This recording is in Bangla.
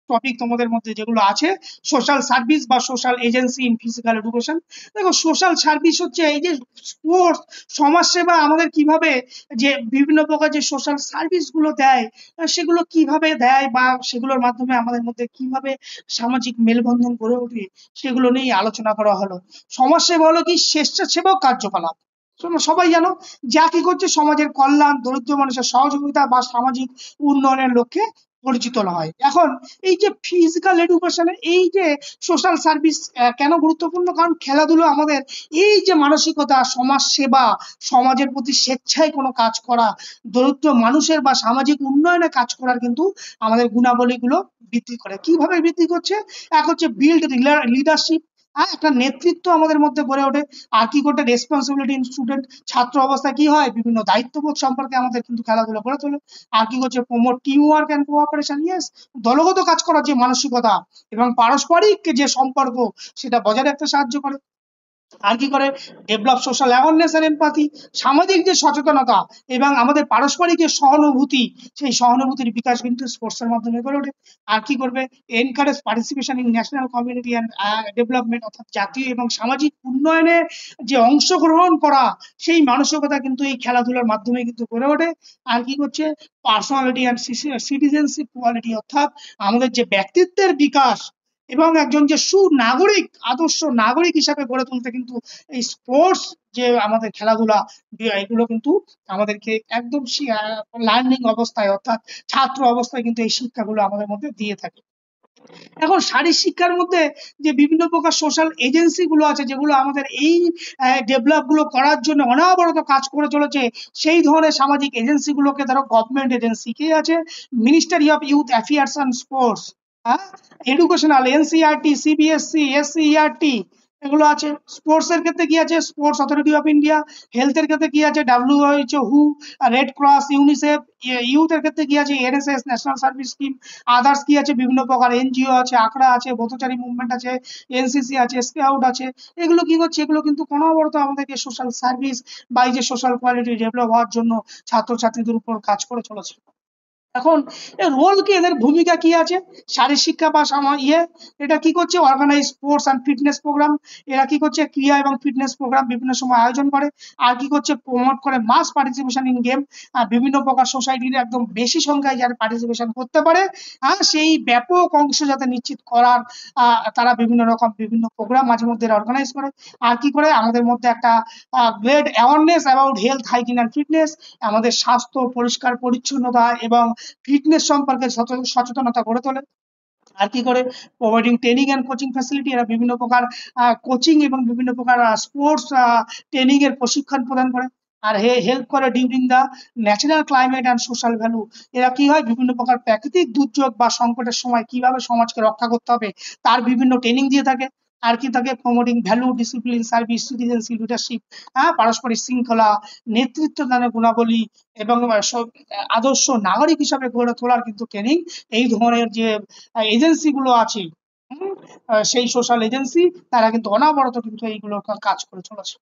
টপিক তোমাদের মধ্যে যেগুলো আছে, সোশ্যাল সার্ভিস বা social agency in physical education. দেখো সোশ্যাল সার্ভিস হচ্ছে এই যে স্পোর্টস, সমাজসেবা আমাদের কিভাবে যে বিভিন্ন প্রকার যে সোশ্যাল সার্ভিস গুলো দেয় সেগুলো কিভাবে দেয় বা সেগুলোর মাধ্যমে আমাদের মধ্যে কিভাবে সামাজিক মেলবন্ধন গড়ে ওঠে সেগুলো নিয়ে আলোচনা করা হলো। সমাজসেবা হলো কি স্বেচ্ছাসেবক কার্যকলাপ, তোমরা সবাই জানো, যা কি করছে সমাজের কল্যাণ, দরিদ্র মানুষের সহযোগিতা বা সামাজিক উন্নয়নের লক্ষ্যে পরিচিত হয়। এখন এই যে ফিজিক্যাল এডুকেশনে এই যে সোশ্যাল সার্ভিস কেন গুরুত্বপূর্ণ, কারণ খেলাধুলো আমাদের এই যে মানসিকতা, সমাজ সেবা, সমাজের প্রতি স্বেচ্ছায় কোনো কাজ করা, দরিদ্র মানুষের বা সামাজিক উন্নয়নে কাজ করার কিন্তু আমাদের গুণাবলীগুলো বৃদ্ধি করে। কিভাবে বৃদ্ধি করছে? এক হচ্ছে বিল্ড লিডারশিপ, একটা নেতৃত্ব আমাদের মধ্যে গড়ে ওঠে। আর কি করতে? রেসপন্সিবিলিটি ইন স্টুডেন্ট, ছাত্র অবস্থায় কি হয় বিভিন্ন দায়িত্ববোধ সম্পর্কে আমাদের কিন্তু খেলাধুলা গড়ে তোলে। আর কি করছে? Promote team work and cooperation, yes, দলগত কাজ করার যে মানসিকতা এবং পারস্পরিক যে সম্পর্ক সেটা বজায় রাখতে সাহায্য করে। আর কি করে? Develop social awareness and empathy, সামাজিক যে সচেতনতা এবং আমাদের পারস্পরিক যে সহানুভূতি, সেই সহানুভূতির বিকাশ কিন্তু স্পোর্টসের মাধ্যমে গড়ে ওঠে। আর কি করবে? Encourage participation in national community and development, অর্থাৎ জাতীয় এবং সামাজিক উন্নয়নে যে অংশগ্রহণ করা সেই মানসিকতা কিন্তু এই খেলাধুলার মাধ্যমে কিন্তু গড়ে ওঠে। আর কি করছে? পার্সোনালিটি অ্যান্ড সিটিজেনশিপ কোয়ালিটি, অর্থাৎ আমাদের যে ব্যক্তিত্বের বিকাশ এবং একজন যে সুনাগরিক, আদর্শ নাগরিক হিসাবে গড়ে তুলতে কিন্তু এই স্পোর্টস যে আমাদের খেলাধুলা এগুলো কিন্তু আমাদেরকে একদম লার্নিং অবস্থায়, অর্থাৎ ছাত্র অবস্থায় কিন্তু এই শিক্ষাগুলো আমাদের মধ্যে দিয়ে থাকে। এখন শারীরিক শিক্ষার মধ্যে যে বিভিন্ন প্রকার সোশ্যাল এজেন্সি গুলো আছে যেগুলো আমাদের এই ডেভেলপ গুলো করার জন্য অনবরত কাজ করে চলেছে, সেই ধরনের সামাজিক এজেন্সি গুলোকে ধরো গভর্নমেন্ট এজেন্সি কি আছে, ministry of youth affairs and sports, educational, NCERT, CBSC, SCERT, এগুলো আছে। স্পোর্টস এর ক্ষেত্রে কি আছে? Sports authority of India. হেলথের ক্ষেত্রে কি আছে? WHO, who, red cross, UNICEF. ইউথের ক্ষেত্রে কি আছে? NSS, national service scheme. Others কি আছে? বিভিন্ন প্রকার এনজিও আছে, আখড়া আছে, ব্রতচারী মুভমেন্ট আছে, এনসিসি আছে, স্কাউট আছে। এগুলো কি করছে? এগুলো কিন্তু অনবরত আমাদেরকে সোশ্যাল সার্ভিস বা এই যে সোশ্যাল কোয়ালিটি ডেভেলপ হওয়ার জন্য ছাত্রছাত্রীদের উপর কাজ করে চলেছে। এখন রোল কি, এদের ভূমিকা কি আছে? শারীরিক শিক্ষা বা এটা কি করছে? Organize sports and fitness program, এরা কি করছে? ক্রিয়া এবং ফিটনেস প্রোগ্রাম বিভিন্ন সময় আয়োজন করে। আর কি করছে? প্রমোট করে মাস পার্টিসিপেশন ইন গেম, বিভিন্ন প্রকার সোসাইটির একদম বেশি সংখ্যায় যারা পার্টিসিপেশন করতে পারে সেই ব্যাপক অংশ যাতে নিশ্চিত করার তারা বিভিন্ন রকম বিভিন্ন প্রোগ্রাম মাঝে মধ্যে অর্গানাইজ করে। আর কি করে? আমাদের মধ্যে একটা great awareness about health, hygiene and fitness, আমাদের স্বাস্থ্য, পরিষ্কার পরিচ্ছন্নতা এবং ফিটনেস সম্পর্কে সচেতনতা গড়ে তোলে। আর কি করে? Providing training and coaching facility, এরা বিভিন্ন প্রকার কোচিং এবং বিভিন্ন প্রকার স্পোর্টস ট্রেনিং এর প্রশিক্ষণ প্রদান করে। আর হেল্প করে during the natural climate and social value, এরা কি হয়? বিভিন্ন প্রকার প্রাকৃতিক দুর্যোগ বা সংকটের সময় কিভাবে সমাজকে রক্ষা করতে হবে তার বিভিন্ন ট্রেনিং দিয়ে থাকে। আর কি থাকে? Promoting value, discipline, service, citizenship, leadership, পারস্পরিক শৃঙ্খলা, নেতৃত্ব দানের গুণাবলী এবং আদর্শ নাগরিক হিসাবে গড়ে তোলার কিন্তু ট্রেনিং এই ধরনের যে এজেন্সি গুলো আছে, সেই সোশ্যাল এজেন্সি, তারা কিন্তু অনবরত কিন্তু এইগুলো কাজ করে চলেছে।